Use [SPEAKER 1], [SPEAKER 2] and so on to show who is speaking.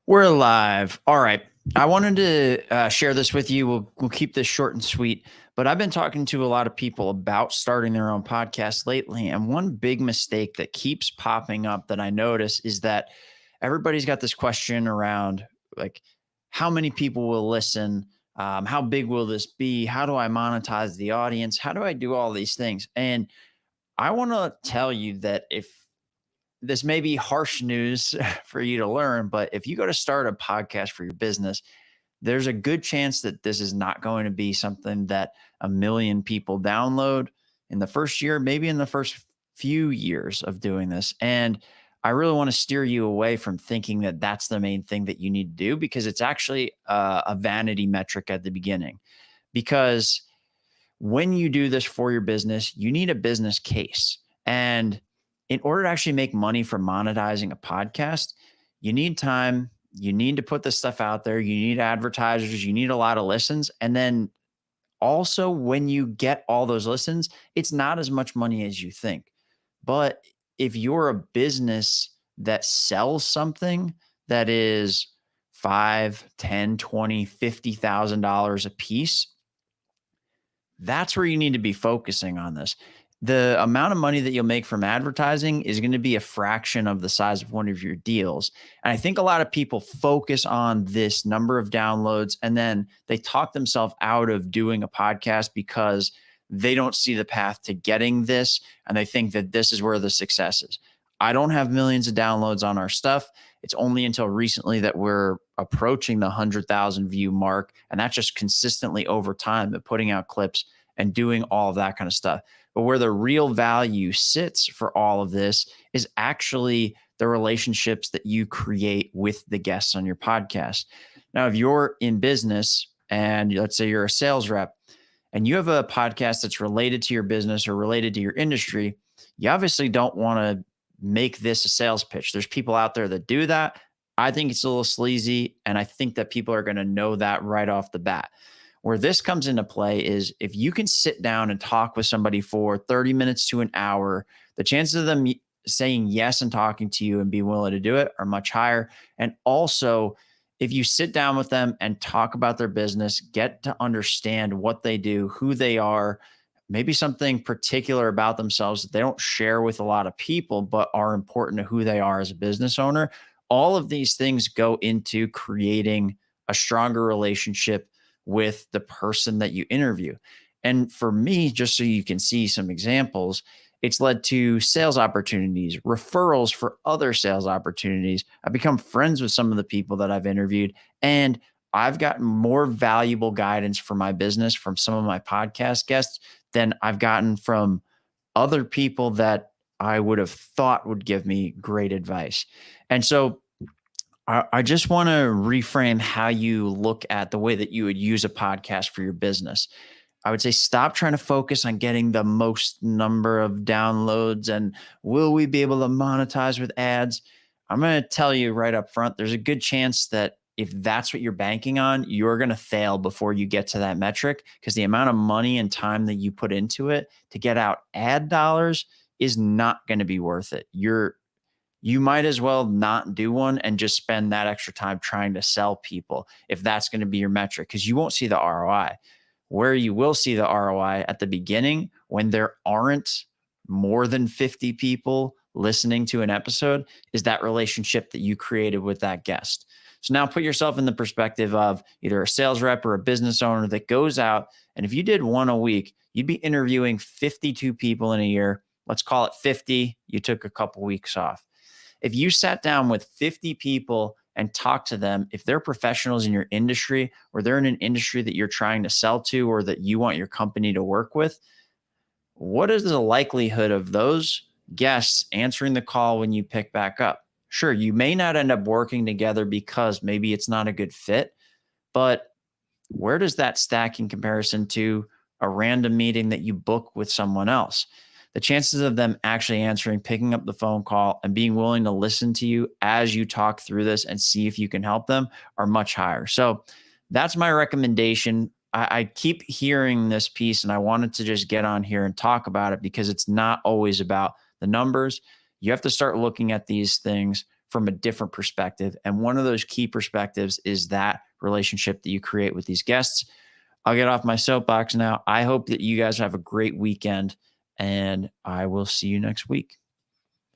[SPEAKER 1] We're live. All right. I wanted to share this with you. We'll keep this short and sweet, but I've been talking to a lot of people about starting their own podcast lately. And one big mistake that keeps popping up that I notice is that everybody's got this question around like, how many people will listen? How big will this be? How do I monetize the audience? How do I do all these things? And I want to tell you that if this may be harsh news for you to learn, but if you go to start a podcast for your business, there's a good chance that this is not going to be something that a million people download in the first year, maybe in the first few years of doing this. And I really want to steer you away from thinking that that's the main thing that you need to do, because it's actually a vanity metric at the beginning. Because when you do this for your business, you need a business case. And in order to actually make money from monetizing a podcast, you need time. You need to put this stuff out there. You need advertisers. You need a lot of listens. And then also, when you get all those listens, it's not as much money as you think. But if you're a business that sells something that is 5, 10, 20, $50,000 a piece, that's where you need to be focusing on this. The amount of money that you'll make from advertising is going to be a fraction of the size of one of your deals. And I think a lot of people focus on this number of downloads and then they talk themselves out of doing a podcast because they don't see the path to getting this. And they think that this is where the success is. I don't have millions of downloads on our stuff. It's only until recently that we're approaching the 100,000 view mark. And that's just consistently over time of putting out clips and doing all of that kind of stuff. But where the real value sits for all of this is actually the relationships that you create with the guests on your podcast. Now, if you're in business and let's say you're a sales rep and you have a podcast that's related to your business or related to your industry, you obviously don't want to make this a sales pitch. There's people out there that do that. I think it's a little sleazy, and I think that people are going to know that right off the bat. Where this comes into play is if you can sit down and talk with somebody for 30 minutes to an hour, the chances of them saying yes and talking to you and being willing to do it are much higher. And also, if you sit down with them and talk about their business, get to understand what they do, who they are, maybe something particular about themselves that they don't share with a lot of people, but are important to who they are as a business owner. All of these things go into creating a stronger relationship with the person that you interview. And for me, just so you can see some examples, it's led to sales opportunities, referrals for other sales opportunities. I've become friends with some of the people that I've interviewed, and I've gotten more valuable guidance for my business from some of my podcast guests than I've gotten from other people that I would have thought would give me great advice. And so I just want to reframe how you look at the way that you would use a podcast for your business. I would say stop trying to focus on getting the most number of downloads and will we be able to monetize with ads? I'm going to tell you right up front, there's a good chance that if that's what you're banking on, you're going to fail before you get to that metric, because the amount of money and time that you put into it to get out ad dollars is not going to be worth it. You might as well not do one and just spend that extra time trying to sell people if that's going to be your metric, because you won't see the ROI. Where you will see the ROI at the beginning, when there aren't more than 50 people listening to an episode, is that relationship that you created with that guest. So now put yourself in the perspective of either a sales rep or a business owner that goes out, and if you did one a week, you'd be interviewing 52 people in a year. Let's call it 50. You took a couple weeks off. If you sat down with 50 people and talked to them, if they're professionals in your industry or they're in an industry that you're trying to sell to or that you want your company to work with, what is the likelihood of those guests answering the call when you pick back up? Sure, you may not end up working together because maybe it's not a good fit, but where does that stack in comparison to a random meeting that you book with someone else? The chances of them actually answering, picking up the phone call, and being willing to listen to you as you talk through this and see if you can help them are much higher. So that's my recommendation. I keep hearing this piece, and I wanted to just get on here and talk about it because it's not always about the numbers. You have to start looking at these things from a different perspective. And one of those key perspectives is that relationship that you create with these guests. I'll get off my soapbox now. I hope that you guys have a great weekend, and I will see you next week.